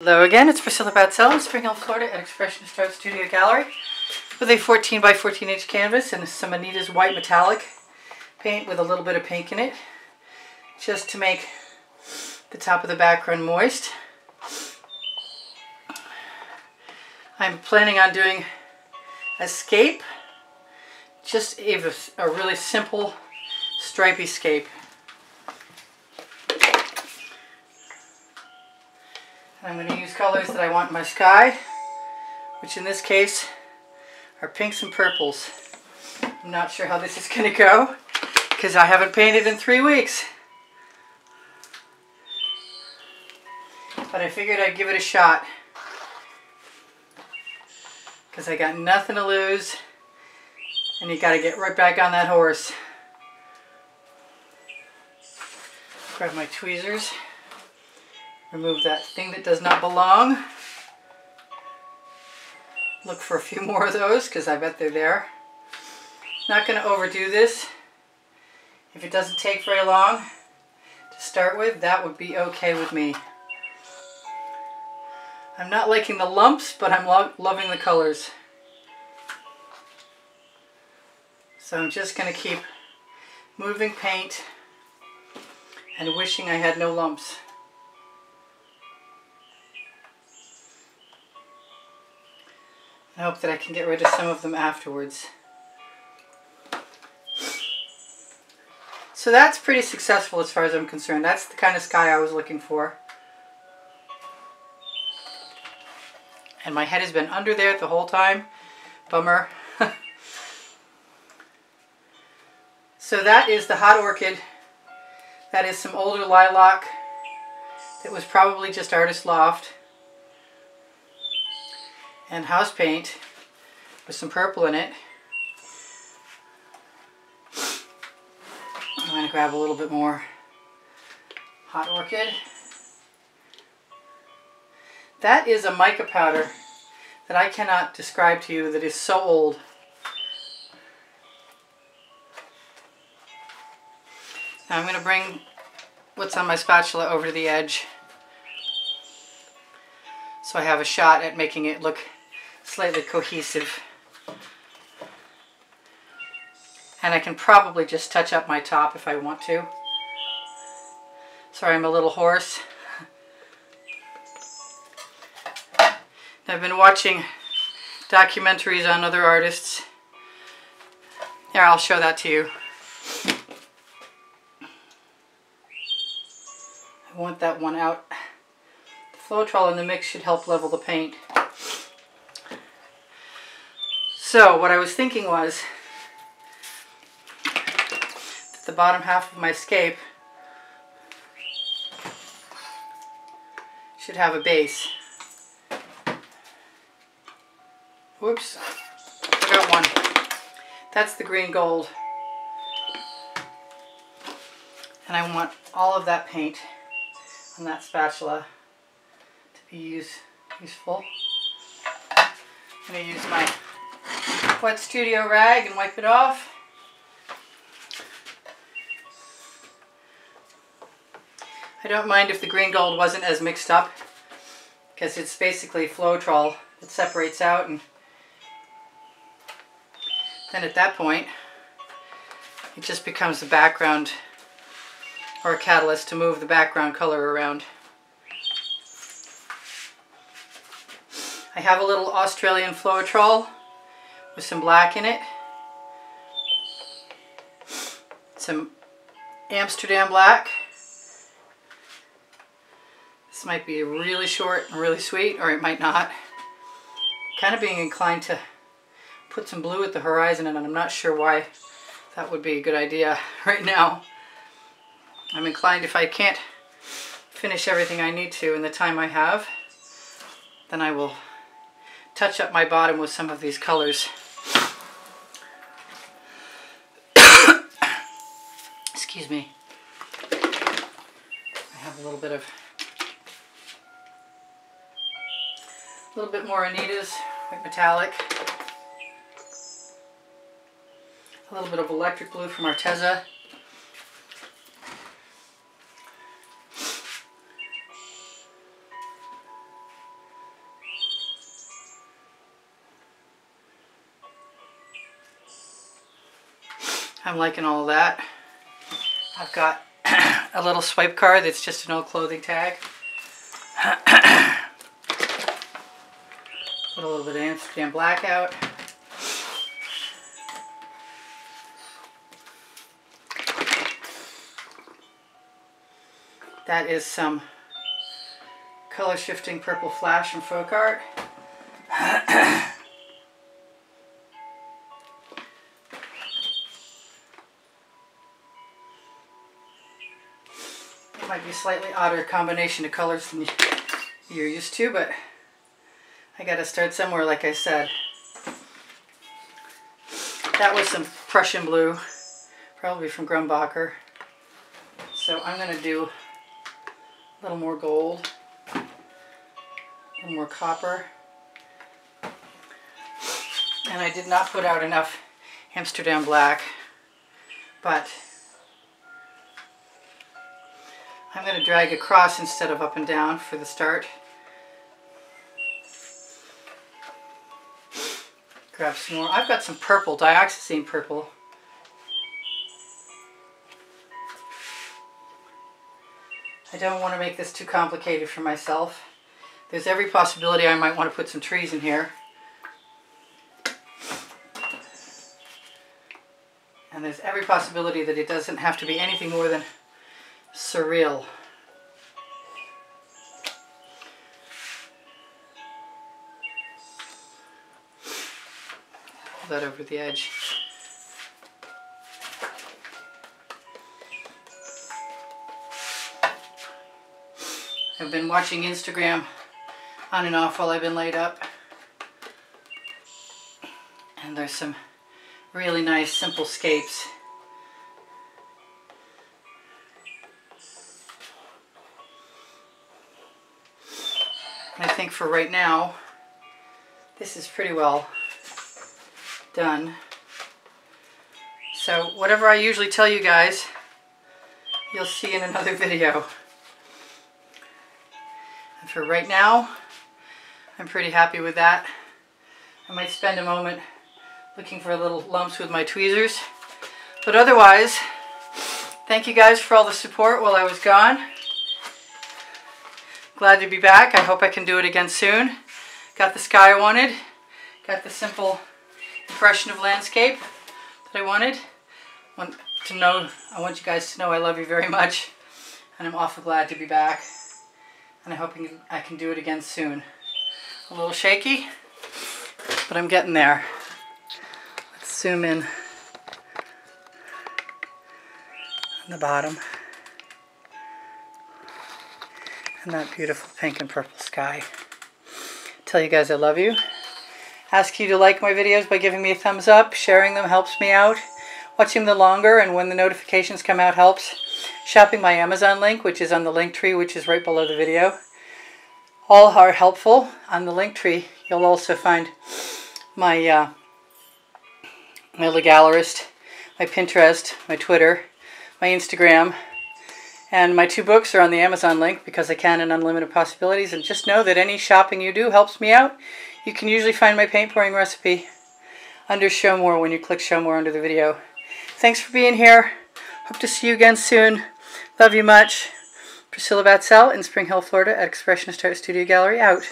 Hello again, it's Priscilla Batzell in Spring Hill, Florida at Expressionist Art Studio Gallery with a 14 by 14 inch canvas and some Anita's white metallic paint with a little bit of pink in it, just to make the top of the background moist. I'm planning on doing a scape, just a really simple stripy scape. I'm going to use colors that I want in my sky, which in this case are pinks and purples. I'm not sure how this is going to go because I haven't painted in 3 weeks. But I figured I'd give it a shot because I got nothing to lose and you got to get right back on that horse. Grab my tweezers. Remove that thing that does not belong. Look for a few more of those because I bet they're there. Not going to overdo this. If it doesn't take very long to start with, that would be okay with me. I'm not liking the lumps, but I'm loving the colors. So I'm just going to keep moving paint and wishing I had no lumps. I hope that I can get rid of some of them afterwards. So that's pretty successful as far as I'm concerned. That's the kind of sky I was looking for. And my head has been under there the whole time. Bummer. So that is the hot orchid. That is some older lilac that was probably just Artist Loft. And house paint with some purple in it. I'm going to grab a little bit more hot orchid. That is a mica powder that I cannot describe to you, that is so old. Now I'm going to bring what's on my spatula over to the edge so I have a shot at making it look slightly cohesive. And I can probably just touch up my top if I want to. Sorry, I'm a little hoarse. I've been watching documentaries on other artists. Here, I'll show that to you. I want that one out. The Floetrol in the mix should help level the paint. So what I was thinking was that the bottom half of my scape should have a base. Whoops, forgot one. That's the green gold. And I want all of that paint on that spatula to be useful. I'm going to use my wet studio rag and wipe it off. I don't mind if the green gold wasn't as mixed up because it's basically Floetrol. It separates out, and then at that point it just becomes the background or a catalyst to move the background color around. I have a little Australian Floetrol with some black in it, some Amsterdam black. This might be really short and really sweet, or it might not. Kind of being inclined to put some blue at the horizon, and I'm not sure why that would be a good idea right now. I'm inclined, if I can't finish everything I need to in the time I have, then I will touch up my bottom with some of these colors. Excuse me. I have a little bit more Anita's white metallic. A little bit of electric blue from Arteza. I'm liking all of that. I've got a little swipe card that's just an old clothing tag. Put a little bit of Amsterdam Black out. That is some color shifting purple flash from Folk Art. It might be a slightly odder combination of colors than you're used to, but I gotta start somewhere, like I said. That was some Prussian blue, probably from Grumbacher. So I'm gonna do a little more gold, a little more copper. And I did not put out enough Amsterdam Black, but I'm going to drag across instead of up and down for the start. Grab some more. I've got some purple, dioxazine purple. I don't want to make this too complicated for myself. There's every possibility I might want to put some trees in here. And there's every possibility that it doesn't have to be anything more than surreal. Pull that over the edge. I've been watching Instagram on and off while I've been laid up. And there's some really nice simple scapes. And I think for right now, this is pretty well done. So whatever I usually tell you guys, you'll see in another video. And for right now, I'm pretty happy with that. I might spend a moment looking for little lumps with my tweezers. But otherwise, thank you guys for all the support while I was gone. Glad to be back. I hope I can do it again soon. Got the sky I wanted. Got the simple impression of landscape that I wanted. I want you guys to know I love you very much. And I'm awful glad to be back. And I hope I can do it again soon. A little shaky, but I'm getting there. Let's zoom in on the bottom. And that beautiful pink and purple sky. Tell you guys I love you. Ask you to like my videos by giving me a thumbs up. Sharing them helps me out. Watching them longer and when the notifications come out helps. Shopping my Amazon link, which is on the link tree, which is right below the video. All are helpful. On the link tree, you'll also find my my Legallerist, my Pinterest, my Twitter, my Instagram, and my 2 books are on the Amazon link because I can and Unlimited Possibilities. And just know that any shopping you do helps me out. You can usually find my paint pouring recipe under Show More when you click Show More under the video. Thanks for being here. Hope to see you again soon. Love you much. Priscilla Batzell in Spring Hill, Florida at Expressionist Art Studio Gallery out.